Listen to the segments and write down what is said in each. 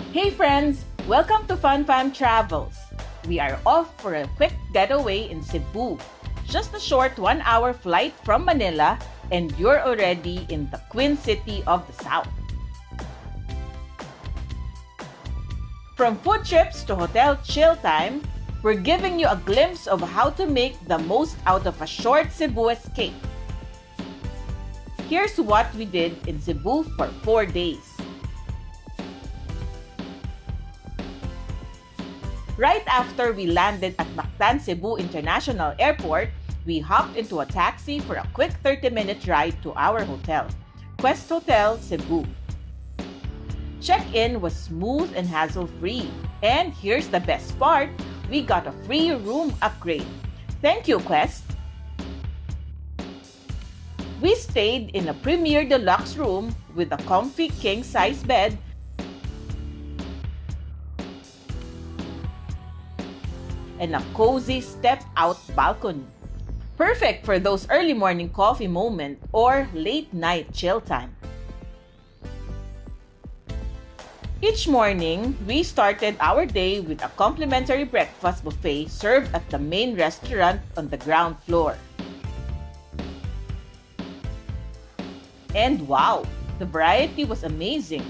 Hey friends! Welcome to Fun Fam Travels. We are off for a quick getaway in Cebu. Just a short 1-hour flight from Manila and you're already in the Queen City of the South. From food trips to hotel chill time, we're giving you a glimpse of how to make the most out of a short Cebu escape. Here's what we did in Cebu for 4 days. Right after we landed at Mactan Cebu International Airport, we hopped into a taxi for a quick 30-minute ride to our hotel, Quest Hotel Cebu. Check-in was smooth and hassle-free. And here's the best part, we got a free room upgrade. Thank you, Quest! We stayed in a premier deluxe room with a comfy king-size bed and a cozy step-out balcony. Perfect for those early morning coffee moment or late night chill time. Each morning, we started our day with a complimentary breakfast buffet served at the main restaurant on the ground floor. And wow, the variety was amazing.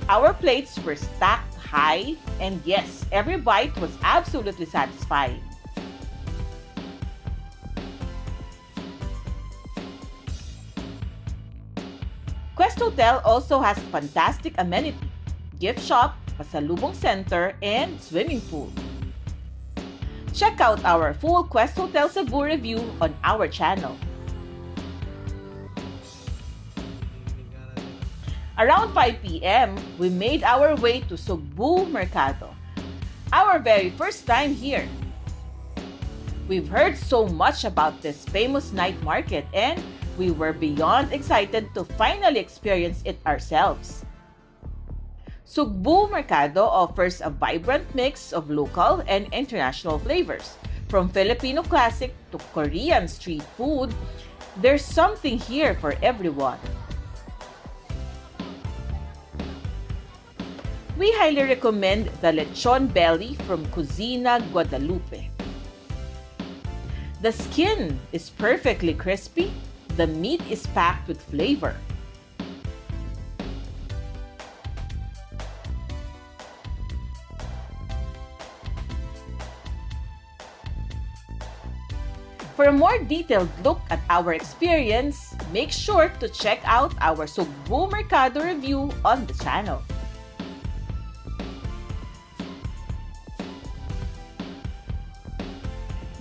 Our plates were stacked high, and yes, every bite was absolutely satisfying. Quest Hotel also has fantastic amenities, gift shop, pasalubong center, and swimming pool. Check out our full Quest Hotel Cebu review on our channel. Around 5 p.m., we made our way to Sugbu Mercado, our very first time here. We've heard so much about this famous night market and we were beyond excited to finally experience it ourselves. Sugbu Mercado offers a vibrant mix of local and international flavors. From Filipino classic to Korean street food, there's something here for everyone. We highly recommend the lechon belly from Cocina Guadalupe. The skin is perfectly crispy, the meat is packed with flavor. For a more detailed look at our experience, make sure to check out our Sugbu Mercado review on the channel.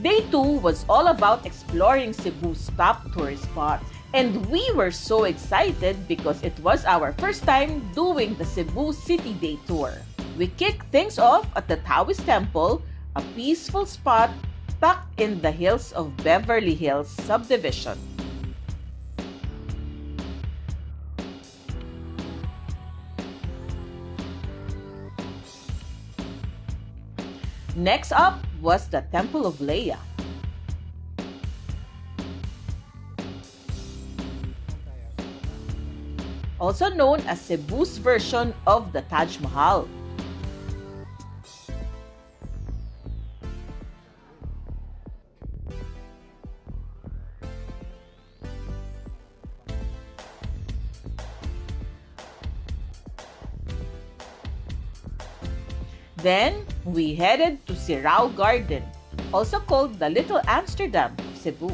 Day 2 was all about exploring Cebu's top tourist spots. And we were so excited because it was our first time doing the Cebu City Day Tour. We kicked things off at the Taoist Temple, a peaceful spot tucked in the hills of Beverly Hills subdivision. Next up was the Temple of Leia. Also known as Cebu's version of the Taj Mahal. Then, we headed to Sirao Garden, also called the Little Amsterdam of Cebu.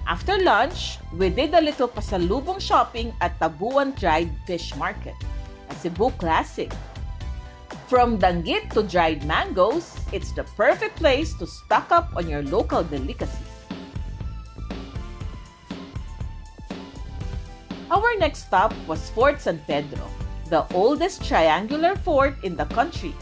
After lunch, we did a little pasalubong shopping at Tabuan Dried Fish Market, a Cebu classic. From danggit to dried mangoes, it's the perfect place to stock up on your local delicacies. Our next stop was Fort San Pedro, the oldest triangular fort in the country.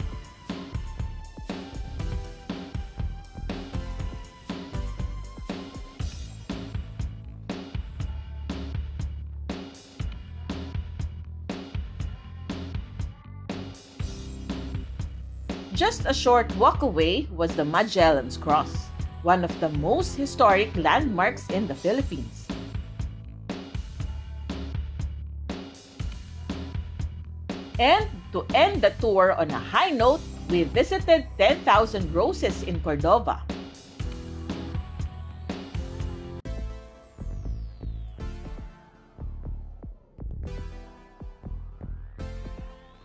Just a short walk away was the Magellan's Cross, one of the most historic landmarks in the Philippines. And to end the tour on a high note, we visited 10,000 Roses in Cordova.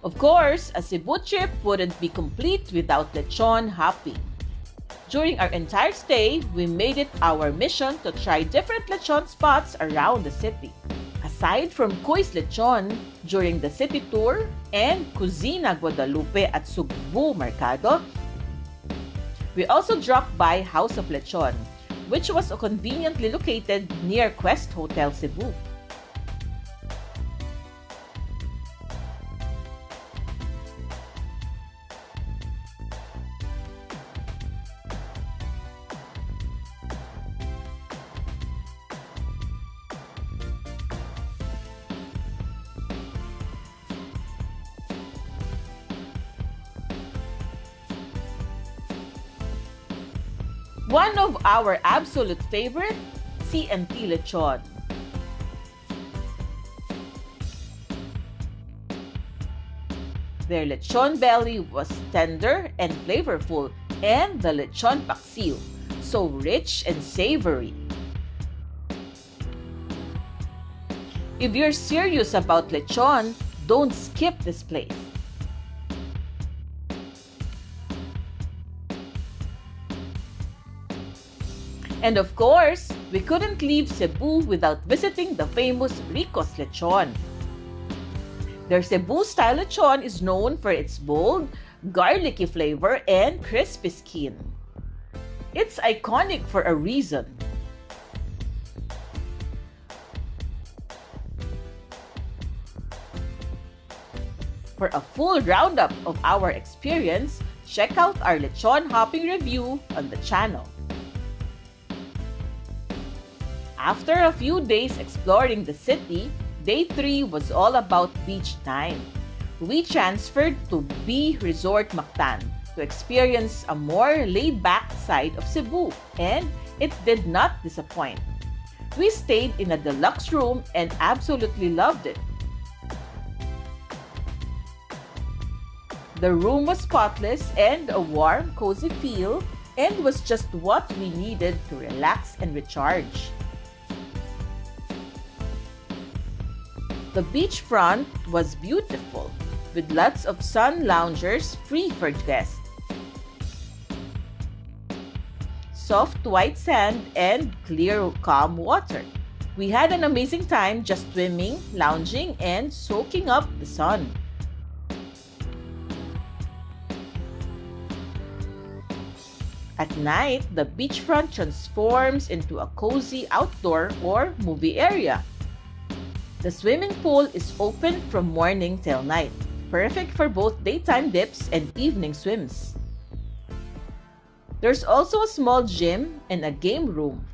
Of course, a Cebu trip wouldn't be complete without lechon hopping. During our entire stay, we made it our mission to try different lechon spots around the city. Aside from Kui's Lechon during the city tour and Cocina Guadalupe at Sugbu Mercado, we also dropped by House of Lechon, which was conveniently located near Quest Hotel Cebu. One of our absolute favorite, C&T Lechon. Their lechon belly was tender and flavorful, and the lechon paksiw, so rich and savory. If you're serious about lechon, don't skip this place. And of course, we couldn't leave Cebu without visiting the famous Rico's Lechon. Their Cebu-style lechon is known for its bold, garlicky flavor and crispy skin. It's iconic for a reason. For a full roundup of our experience, check out our lechon hopping review on the channel. After a few days exploring the city, Day 3 was all about beach time. We transferred to B Resort Mactan to experience a more laid-back side of Cebu, and it did not disappoint. We stayed in a deluxe room and absolutely loved it. The room was spotless and a warm, cozy feel, and was just what we needed to relax and recharge. The beachfront was beautiful, with lots of sun loungers free for guests. Soft white sand and clear, calm water. We had an amazing time just swimming, lounging, and soaking up the sun. At night, the beachfront transforms into a cozy outdoor or movie area. The swimming pool is open from morning till night, perfect for both daytime dips and evening swims. There's also a small gym and a game room.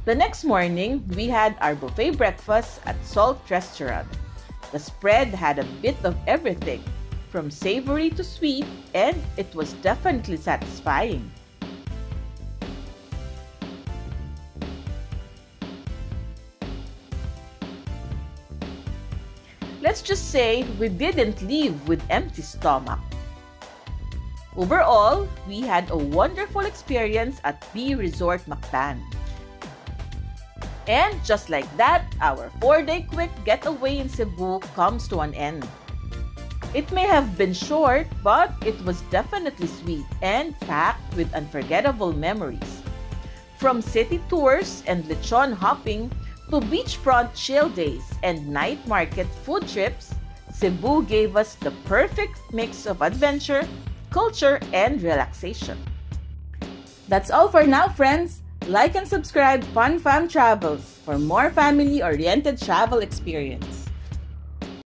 The next morning, we had our buffet breakfast at Salt Restaurant. The spread had a bit of everything, from savory to sweet, and it was definitely satisfying. Let's just say we didn't leave with empty stomach. Overall, we had a wonderful experience at B Resort Mactan. And just like that, our 4-day quick getaway in Cebu comes to an end. It may have been short, but it was definitely sweet and packed with unforgettable memories. From city tours and lechon hopping to beachfront chill days and night market food trips, Cebu gave us the perfect mix of adventure, culture, and relaxation. That's all for now, friends. Like and subscribe Fun Fam Travels for more family-oriented travel experience.